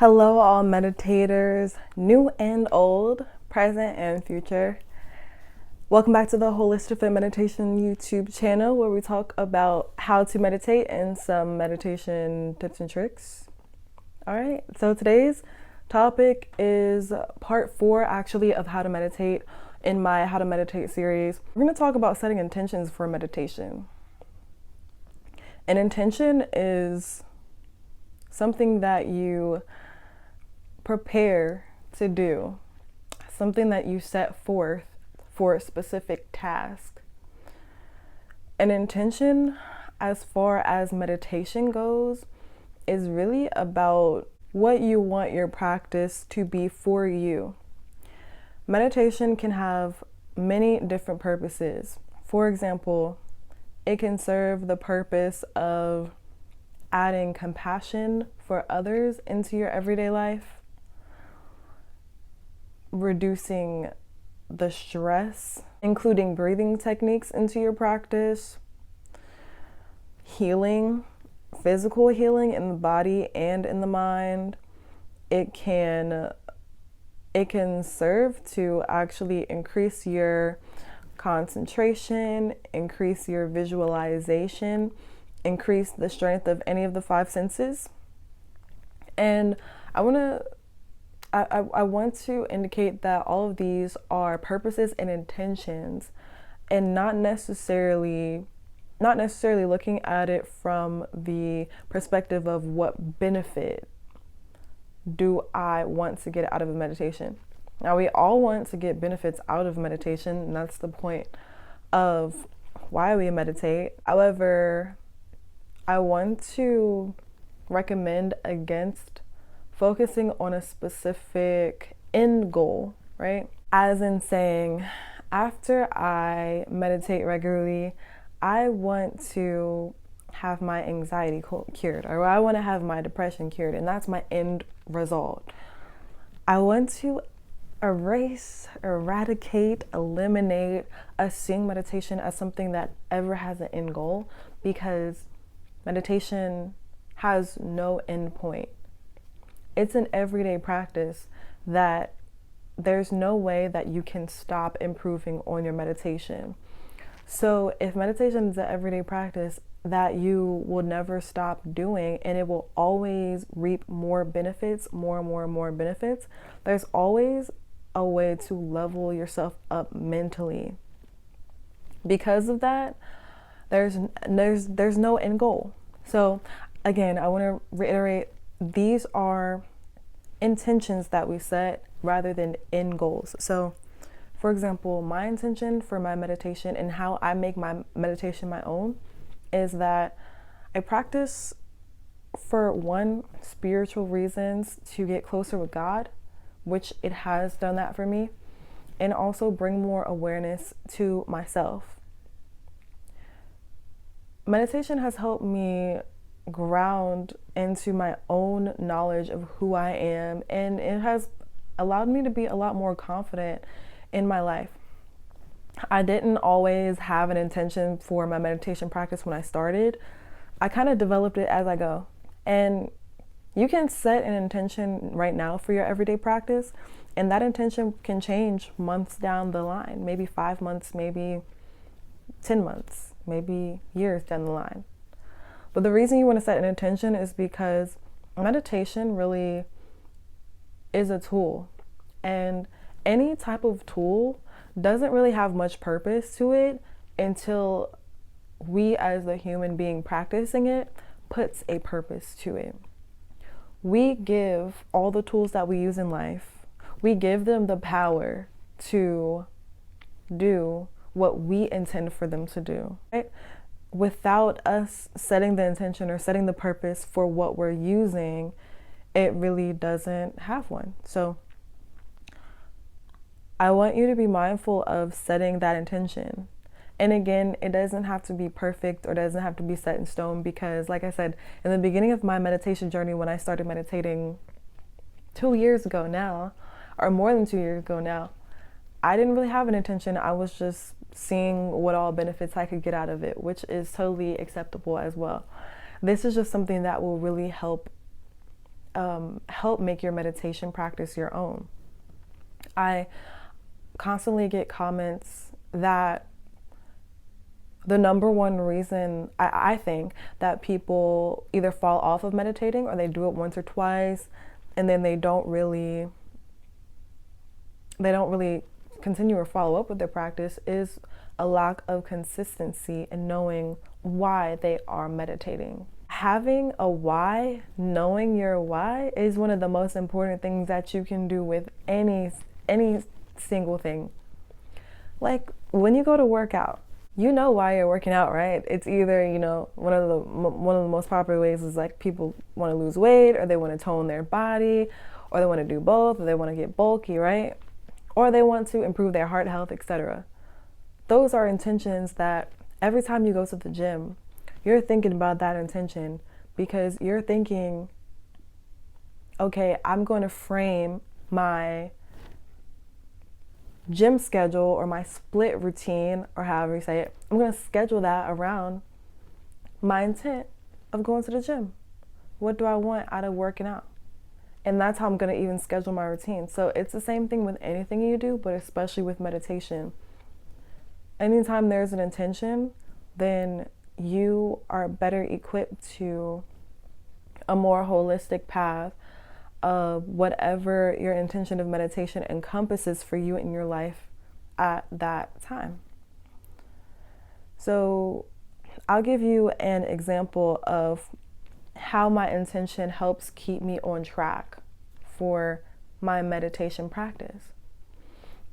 Hello, all meditators, new and old, present and future. Welcome back to the Holistic Meditation YouTube channel, where we talk about how to meditate and some meditation tips and tricks. All right, so today's topic is part 4 actually of how to meditate in my How to Meditate series. We're going to talk about setting intentions for meditation. An intention is something that you prepare to do, something that you set forth for a specific task. An intention, as far as meditation goes, is really about what you want your practice to be for you. Meditation can have many different purposes. For example, it can serve the purpose of adding compassion for others into your everyday life, reducing the stress, including breathing techniques into your practice, healing, physical healing in the body and in the mind. It can serve to actually increase your concentration, increase your visualization, increase the strength of any of the 5 senses. And I want to indicate that all of these are purposes and intentions, and not necessarily looking at it from the perspective of what benefit do I want to get out of a meditation. Now, we all want to get benefits out of meditation, and that's the point of why we meditate. However, I want to recommend against focusing on a specific end goal, right? As in saying, after I meditate regularly, I want to have my anxiety cured, or I want to have my depression cured, and that's my end result. I want to eradicate, eliminate seeing meditation as something that ever has an end goal, because meditation has no end point. It's an everyday practice that there's no way that you can stop improving on your meditation. So if meditation is an everyday practice that you will never stop doing, and it will always reap more benefits, more benefits, there's always a way to level yourself up mentally. Because of that, there's no end goal. So again, I want to reiterate, these are intentions that we set rather than end goals. So, for example, my intention for my meditation and how I make my meditation my own is that I practice for one, spiritual reasons, to get closer with God, which it has done that for me, and also bring more awareness to myself. Meditation has helped me ground into my own knowledge of who I am, and it has allowed me to be a lot more confident in my life. I didn't always have an intention for my meditation practice when I started. I kind of developed it as I go. And you can set an intention right now for your everyday practice, and that intention can change months down the line, maybe 5 months, maybe 10 months, maybe years down the line. But the reason you want to set an intention is because meditation really is a tool, and any type of tool doesn't really have much purpose to it until we, as the human being practicing it, puts a purpose to it. We give all the tools that we use in life, we give them the power to do what we intend for them to do, right? Without us setting the intention or setting the purpose for what we're using, it really doesn't have one. So I want you to be mindful of setting that intention. And again, it doesn't have to be perfect or doesn't have to be set in stone, because like I said, in the beginning of my meditation journey, when I started meditating 2 years ago now, or more than 2 years ago now, I didn't really have an intention. I was just seeing what all benefits I could get out of it, which is totally acceptable as well. This is just something that will really help help make your meditation practice your own. I constantly get comments that the number one reason I think that people either fall off of meditating or they do it once or twice and then they don't really continue or follow up with their practice is a lack of consistency in knowing why they are meditating. Having a why, knowing your why, is one of the most important things that you can do with any single thing. Like when you go to work out, you know why you're working out, right? It's either, one of the most popular ways is like people want to lose weight, or they want to tone their body, or they want to do both, or they want to get bulky, right? Or they want to improve their heart health, etc. Those are intentions that every time you go to the gym, you're thinking about that intention, because you're thinking, okay, I'm going to frame my gym schedule or my split routine, or however you say it, I'm going to schedule that around my intent of going to the gym. What do I want out of working out? And that's how I'm going to even schedule my routine. So it's the same thing with anything you do, but especially with meditation. Anytime there's an intention, then you are better equipped to a more holistic path of whatever your intention of meditation encompasses for you in your life at that time. So I'll give you an example of how my intention helps keep me on track for my meditation practice.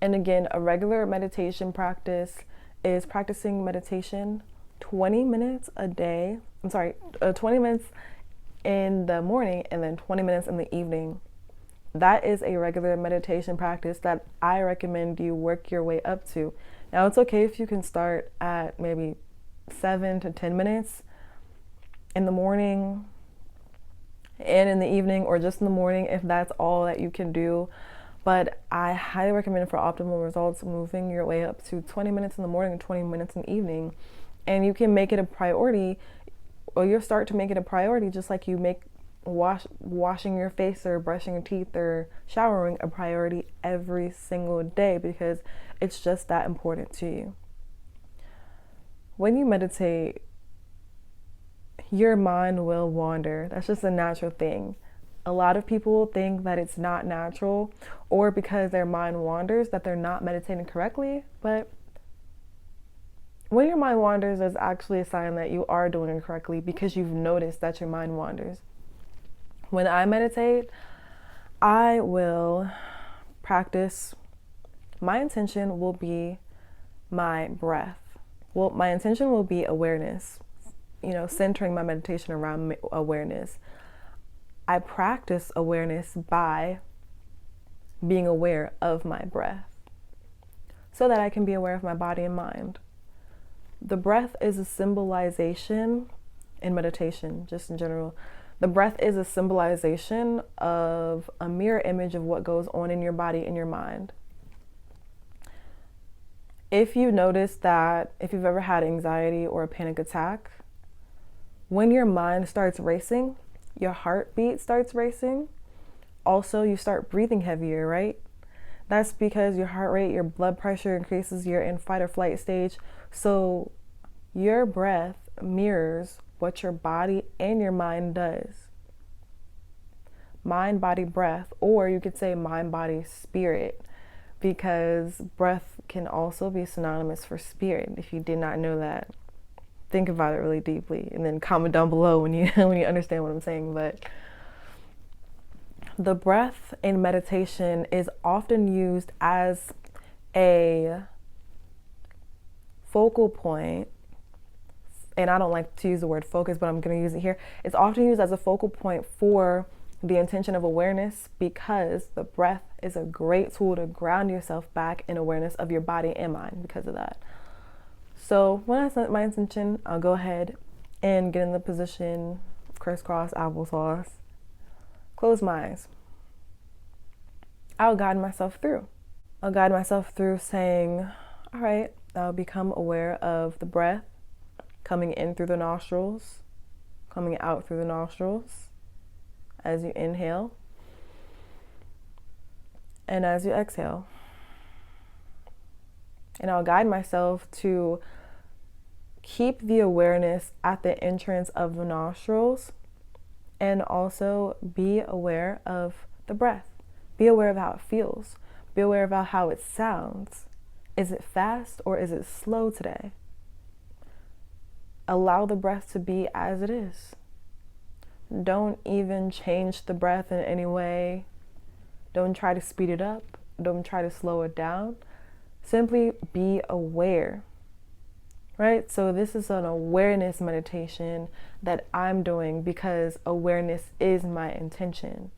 And again, a regular meditation practice is practicing meditation 20 minutes a day. 20 minutes in the morning and then 20 minutes in the evening. That is a regular meditation practice that I recommend you work your way up to. Now, it's okay if you can start at maybe 7 to 10 minutes in the morning and in the evening, or just in the morning if that's all that you can do. But I highly recommend, for optimal results, moving your way up to 20 minutes in the morning and 20 minutes in the evening. And you can make it a priority, or you'll start to make it a priority, just like you make washing your face or brushing your teeth or showering a priority every single day, because it's just that important to you. When you meditate, your mind will wander. That's just a natural thing. A lot of people think that it's not natural, or because their mind wanders, that they're not meditating correctly. But when your mind wanders, there's actually a sign that you are doing it correctly, because you've noticed that your mind wanders. When I meditate, I will practice, my intention will be my breath. Well, my intention will be awareness, centering my meditation around awareness. I practice awareness by being aware of my breath, so that I can be aware of my body and mind. The breath is a symbolization in meditation, just in general. The breath is a symbolization of a mirror image of what goes on in your body and your mind. If you notice that, if you've ever had anxiety or a panic attack, when your mind starts racing, your heartbeat starts racing. Also, you start breathing heavier, right? That's because your heart rate, your blood pressure increases, you're in fight or flight stage. So your breath mirrors what your body and your mind does. Mind, body, breath, or you could say mind, body, spirit, because breath can also be synonymous for spirit. If you did not know that, think about it really deeply, and then comment down below when you understand what I'm saying. But the breath in meditation is often used as a focal point, and I don't like to use the word focus, but I'm going to use it here. It's often used as a focal point for the intention of awareness, because the breath is a great tool to ground yourself back in awareness of your body and mind because of that. So when I set my intention, I'll go ahead and get in the position, crisscross applesauce, close my eyes. I'll guide myself through. I'll guide myself through saying, all right, I'll become aware of the breath coming in through the nostrils, coming out through the nostrils, as you inhale and as you exhale. And I'll guide myself to keep the awareness at the entrance of the nostrils and also be aware of the breath. Be aware of how it feels. Be aware of how it sounds. Is it fast or is it slow today? Allow the breath to be as it is. Don't even change the breath in any way. Don't try to speed it up. Don't try to slow it down. Simply be aware, right? So this is an awareness meditation that I'm doing because awareness is my intention.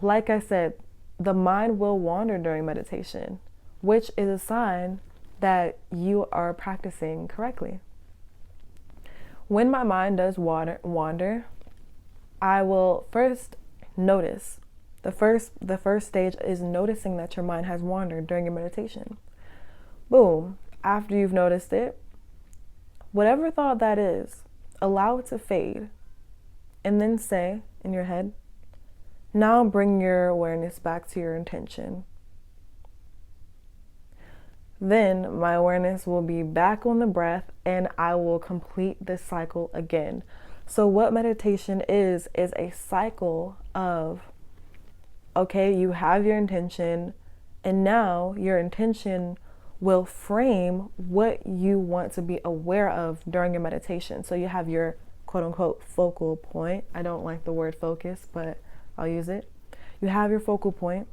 Like I said, the mind will wander during meditation, which is a sign that you are practicing correctly. When my mind does wander, I will first notice. The first stage is noticing that your mind has wandered during your meditation. Boom. After you've noticed it, whatever thought that is, allow it to fade. And then say in your head, now bring your awareness back to your intention. Then my awareness will be back on the breath and I will complete this cycle again. So what meditation is a cycle of, okay, you have your intention, and now your intention will frame what you want to be aware of during your meditation. So you have your quote unquote focal point. I don't like the word focus, but I'll use it. You have your focal point.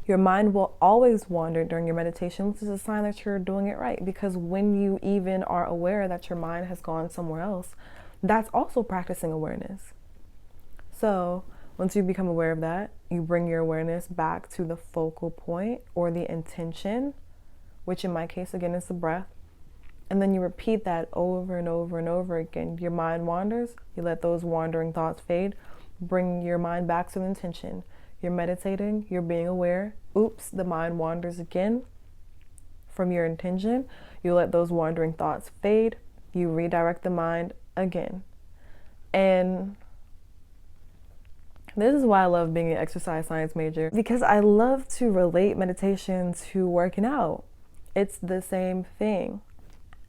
Your mind will always wander during your meditation, which is a sign that you're doing it right. Because when you even are aware that your mind has gone somewhere else, that's also practicing awareness. So once you become aware of that, you bring your awareness back to the focal point or the intention, which in my case, again, is the breath. And then you repeat that over and over and over again. Your mind wanders, you let those wandering thoughts fade, bring your mind back to the intention. You're meditating, you're being aware. Oops, the mind wanders again from your intention. You let those wandering thoughts fade. You redirect the mind again. And this is why I love being an exercise science major, because I love to relate meditation to working out. It's the same thing.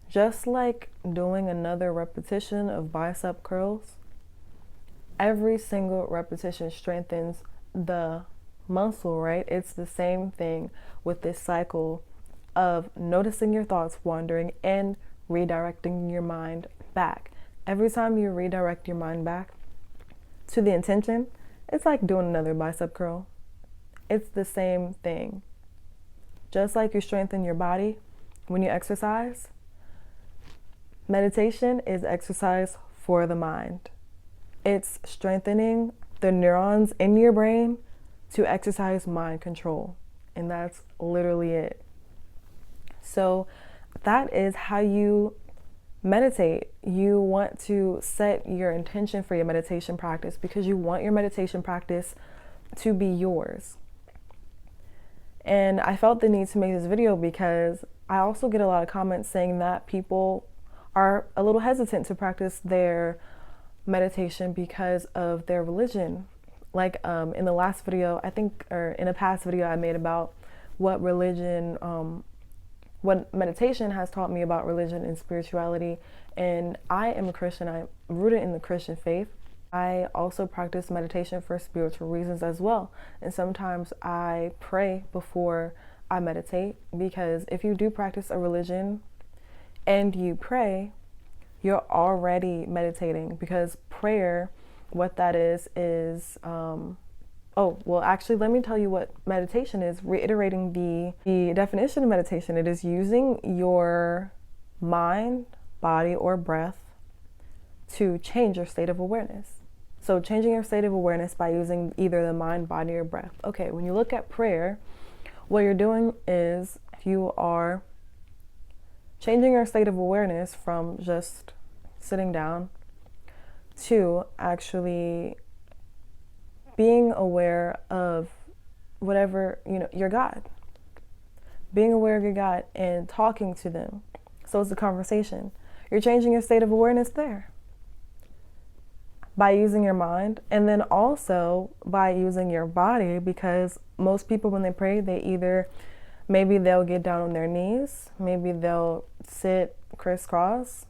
Just like doing another repetition of bicep curls, every single repetition strengthens the muscle, right? It's the same thing with this cycle of noticing your thoughts wandering and redirecting your mind back. Every time you redirect your mind back to the intention, it's like doing another bicep curl. It's the same thing. Just like you strengthen your body when you exercise, meditation is exercise for the mind. It's strengthening the neurons in your brain to exercise mind control. And that's literally it. So that is how you meditate. You want to set your intention for your meditation practice because you want your meditation practice to be yours. And I felt the need to make this video because I also get a lot of comments saying that people are a little hesitant to practice their meditation because of their religion. Like in the last video, I think, or in a past video I made about what religion, what meditation has taught me about religion and spirituality. And I am a Christian. I'm rooted in the Christian faith. I also practice meditation for spiritual reasons as well. And sometimes I pray before I meditate, because if you do practice a religion and you pray, you're already meditating, because prayer, what that is actually, let me tell you what meditation is, reiterating the definition of meditation. It is using your mind, body, or breath to change your state of awareness. So changing your state of awareness by using either the mind, body, or breath. Okay, when you look at prayer, what you're doing is you are changing your state of awareness from just sitting down to actually being aware of whatever, your God. Being aware of your God and talking to them. So it's a conversation. You're changing your state of awareness there. by using your mind, and then also by using your body, because most people when they pray, they either maybe they'll get down on their knees, maybe they'll sit crisscross,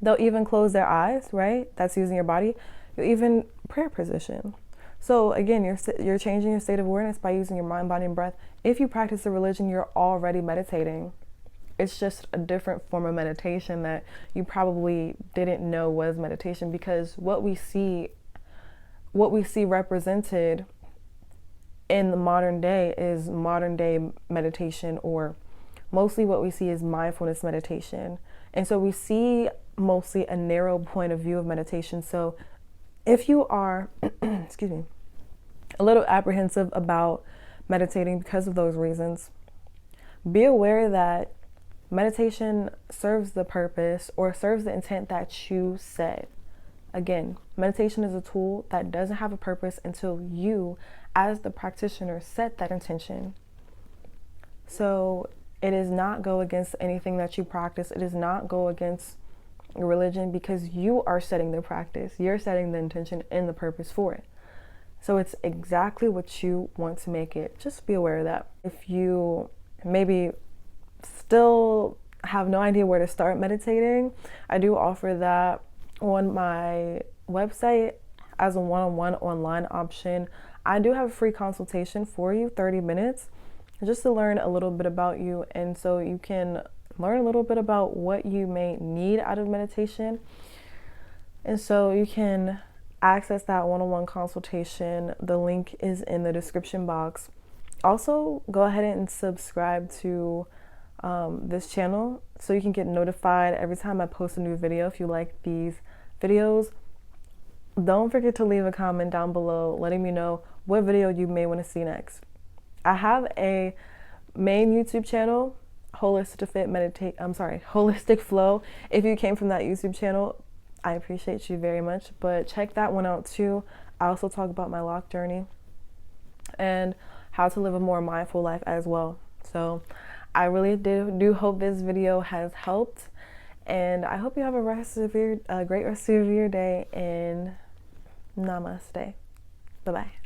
they'll even close their eyes, right? That's using your body. You even prayer position. So again, you're changing your state of awareness by using your mind, body, and breath. If you practice a religion, you're already meditating. It's just a different form of meditation that you probably didn't know was meditation, because what we see represented in the modern day is modern day meditation, or mostly what we see is mindfulness meditation. And so we see mostly a narrow point of view of meditation. So if you are, excuse me, a little apprehensive about meditating because of those reasons, be aware that meditation serves the purpose or serves the intent that you set. Again, meditation is a tool that doesn't have a purpose until you, as the practitioner, set that intention. So it does not go against anything that you practice. It does not go against your religion, because you are setting the practice. You're setting the intention and the purpose for it. So it's exactly what you want to make it. Just be aware of that. If you maybe still have no idea where to start meditating, I do offer that on my website as a one-on-one online option. I do have a free consultation for you, 30 minutes, just to learn a little bit about you, and so you can learn a little bit about what you may need out of meditation. And so you can access that one-on-one consultation. The link is in the description box. Also, go ahead and subscribe to this channel so you can get notified every time I post a new video. If you like these videos, don't forget to leave a comment down below letting me know what video you may want to see next. I have a main YouTube channel, Holistic Flow. If you came from that YouTube channel, I appreciate you very much, but check that one out too. I also talk about my lock journey and how to live a more mindful life as well. So I really do hope this video has helped, and I hope you have a great rest of your day, and namaste. Bye-bye.